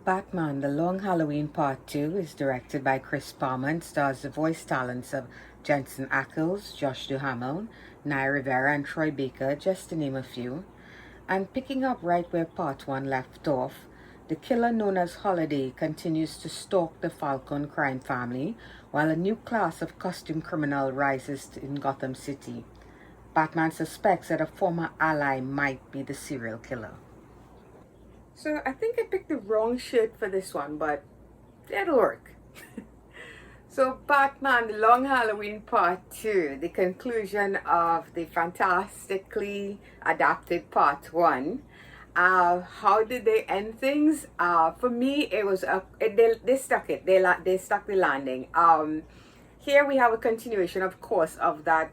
Batman The Long Halloween Part 2 is directed by Chris Palmer and stars the voice talents of Jensen Ackles, Josh Duhamel, Naya Rivera, and Troy Baker, just to name a few. And picking up right where Part 1 left off, the killer known as Holiday continues to stalk the Falcone crime family, while a new class of costume criminal rises in Gotham City. Batman suspects that a former ally might be the serial killer. So I think I picked the wrong shirt for this one, but it'll work. So Batman The Long Halloween Part 2, the conclusion of the fantastically adapted Part 1. How did they end things? For me, it was they stuck it. They stuck the landing. Here we have a continuation, of course, of that.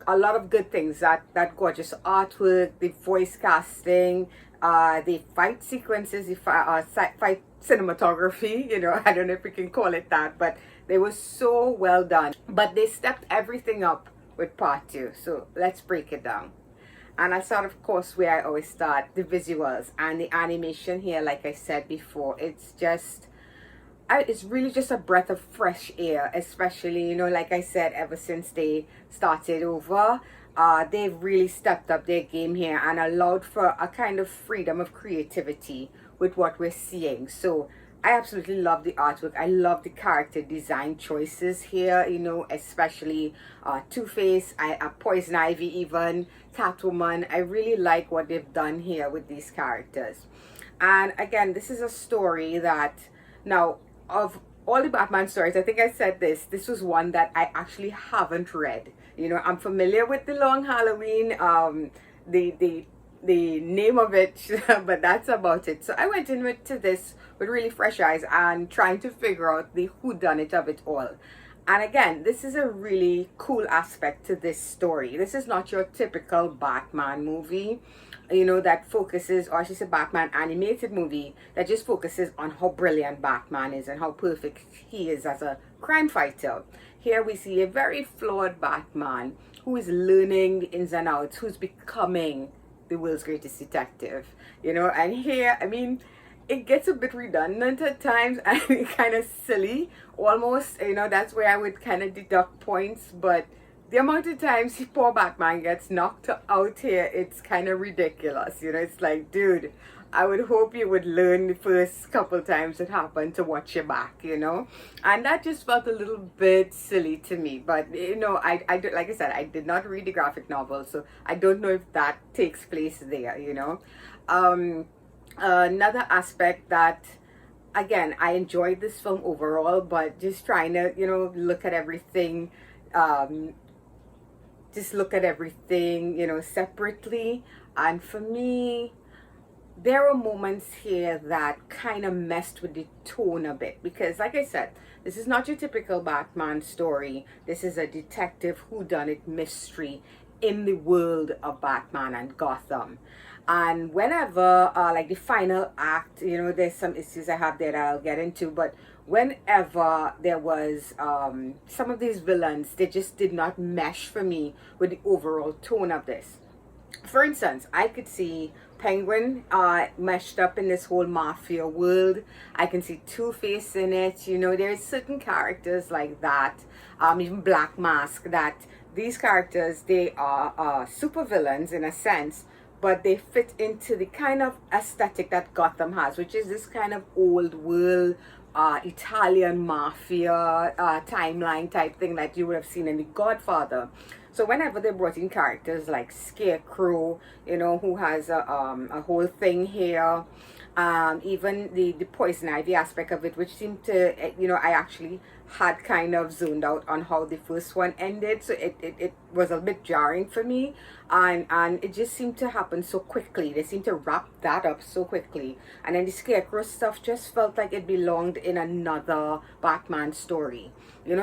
A lot of good things, that gorgeous artwork, the voice casting, the fight sequences, the fight cinematography, I don't know if we can call it that, but they were so well done. But they stepped everything up with Part 2, so let's break it down. And I start, of course, where I always start, the visuals and the animation here. Like I said before, it's really just a breath of fresh air, especially, like I said, ever since they started over. They've really stepped up their game here and allowed for a kind of freedom of creativity with what we're seeing. So I absolutely love the artwork. I love the character design choices here, especially Two-Face, Poison Ivy, even Catwoman. I really like what they've done here with these characters. And again, this is a story that, now, of all the Batman stories, I think I said this was one that I actually haven't read. I'm familiar with The Long Halloween, the name of it, but that's about it. So I went into this with really fresh eyes and trying to figure out the whodunit of it all. And again, this is a really cool aspect to this story. This is not your typical Batman movie, that focuses, or I should say Batman animated movie that just focuses on how brilliant Batman is and how perfect he is as a crime fighter. Here we see a very flawed Batman who is learning the ins and outs, who's becoming the world's greatest detective, and here, I mean, it gets a bit redundant at times and kind of silly almost, that's where I would kind of deduct points. But the amount of times poor Batman gets knocked out here, it's kind of ridiculous. It's like, dude, I would hope you would learn the first couple times it happened to watch your back, and that just felt a little bit silly to me. But I like I said, I did not read the graphic novel, so I don't know if that takes place there. Another aspect that, again, I enjoyed this film overall, but just trying to look at everything, separately. And for me, there are moments here that kind of messed with the tone a bit, because like I said, this is not your typical Batman story. This is a detective whodunit mystery in the world of Batman and Gotham. And whenever like the final act, there's some issues I have there that I'll get into, but whenever there was some of these villains, they just did not mesh for me with the overall tone of this. For instance, I could see Penguin meshed up in this whole mafia world. I can see Two-Face in it. There's certain characters like that. Even Black Mask, that these characters, they are super villains in a sense, but they fit into the kind of aesthetic that Gotham has, which is this kind of old world Italian mafia timeline type thing that you would have seen in The Godfather. So whenever they brought in characters like Scarecrow, who has a whole thing here, even the Poison Ivy aspect of it, which seemed to, I actually had kind of zoned out on how the first one ended, so it was a bit jarring for me, and it just seemed to happen so quickly. They seemed to wrap that up so quickly, and then the Scarecrow stuff just felt like it belonged in another Batman story,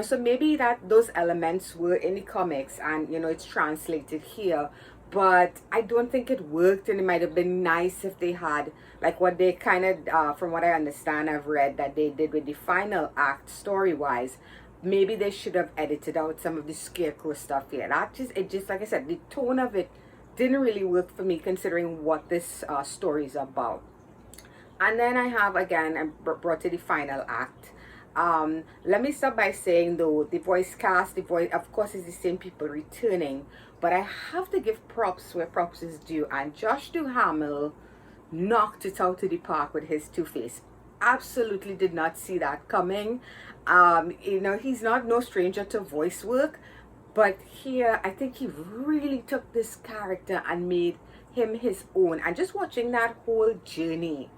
so maybe that those elements were in the comics and it's translated here, but I don't think it worked. And it might have been nice if they had, like what they kind of, from what I understand, I've read that they did with the final act story-wise, maybe they should have edited out some of the Scarecrow stuff here. It just, like I said, the tone of it didn't really work for me considering what this story is about. And then I have, again, I brought to the final act. Let me start by saying, though, the voice cast, the voice, of course, is the same people returning, but I have to give props where props is due. And Josh Duhamel knocked it out of the park with his Two-Face. Absolutely did not see that coming. You know, he's not no stranger to voice work, but here I think he really took this character and made him his own. And just watching that whole journey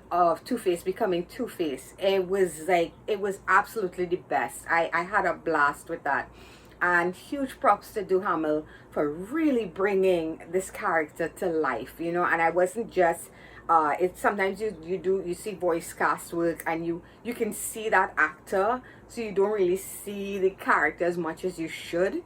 of Two-Face becoming Two-Face, it was absolutely the best. I had a blast with that. And huge props to Duhamel for really bringing this character to life, you know. And I wasn't just it's sometimes you see voice cast work and you can see that actor, so you don't really see the character as much as you should.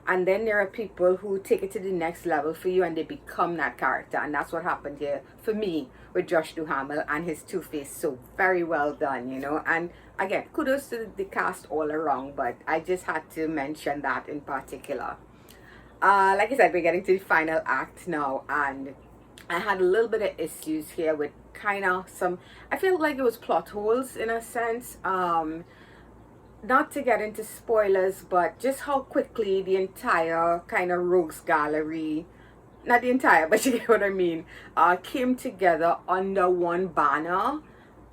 And then there are people who take it to the next level for you and they become that character, and that's what happened here for me with Josh Duhamel and his Two-Face. So very well done, you know. And again, kudos to the cast all around, but I just had to mention that in particular. Like I said, we're getting to the final act now, and I had a little bit of issues here with kind of some, I feel like it was plot holes in a sense. Not to get into spoilers, but just how quickly the entire kind of rogues gallery, not the entire, but you get what I mean, came together under one banner.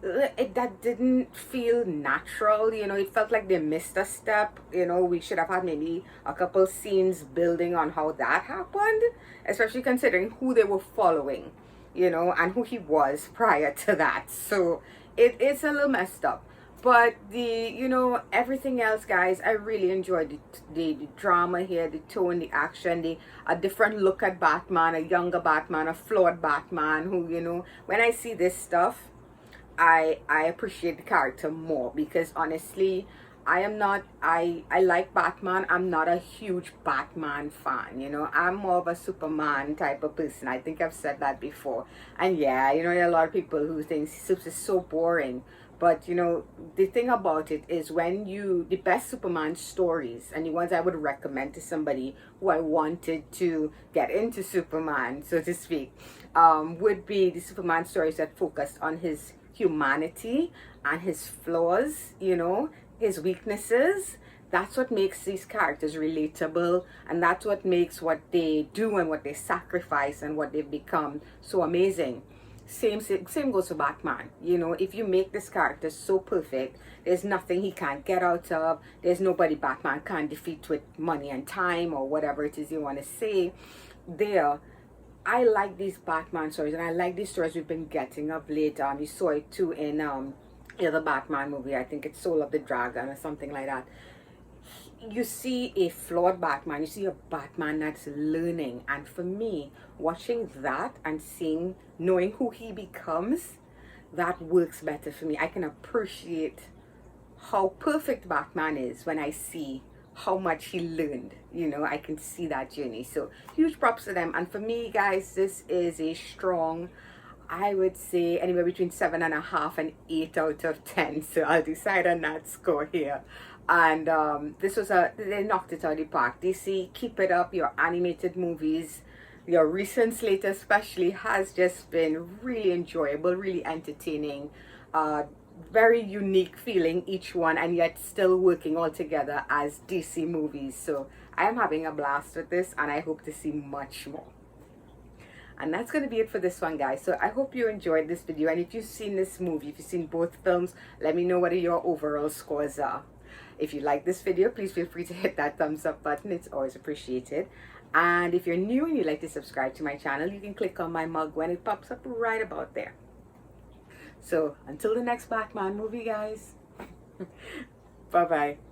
That didn't feel natural, you know. It felt like they missed a step, you know. We should have had maybe a couple scenes building on how that happened, especially considering who they were following, you know, and who he was prior to that. So it's a little messed up. But you know, everything else, guys, I really enjoyed the drama here, the tone, the action, a different look at Batman, a younger Batman, a flawed Batman who, you know, when I see this stuff, I appreciate the character more, because honestly, I like Batman. I'm not a huge Batman fan, you know. I'm more of a Superman type of person. I think I've said that before. And yeah, you know, there are a lot of people who think Supes is so boring. But you know, the thing about it is, when the best Superman stories, and the ones I would recommend to somebody who I wanted to get into Superman, so to speak, would be the Superman stories that focused on his humanity and his flaws, you know, his weaknesses. That's what makes these characters relatable, and that's what makes what they do and what they sacrifice and what they've become so amazing. Same goes for Batman. You know, if you make this character so perfect, there's nothing he can't get out of. There's nobody Batman can't defeat with money and time, or whatever it is you want to say there. I like these Batman stories, and I like these stories we've been getting of late. You saw it too in the other Batman movie. I think it's Soul of the Dragon or something like that. You see a flawed Batman, you see a Batman that's learning. And for me, watching that and knowing who he becomes, that works better for me. I can appreciate how perfect Batman is when I see how much he learned. You know, I can see that journey. So huge props to them. And for me, guys, this is a strong, I would say, anywhere between 7.5 and 8 out of 10. So I'll decide on that score here. And they knocked it out of the park. DC, keep it up. Your animated movies, your recent slate especially, has just been really enjoyable, really entertaining, very unique feeling each one, and yet still working all together as DC movies. So I am having a blast with this, and I hope to see much more. And that's going to be it for this one, guys. So I hope you enjoyed this video, and if you've seen this movie, if you've seen both films, let me know what your overall scores are. If you like this video, please feel free to hit that thumbs up button. It's always appreciated. And if you're new and you'd like to subscribe to my channel, you can click on my mug when it pops up right about there. So until the next Batman movie, guys, bye-bye.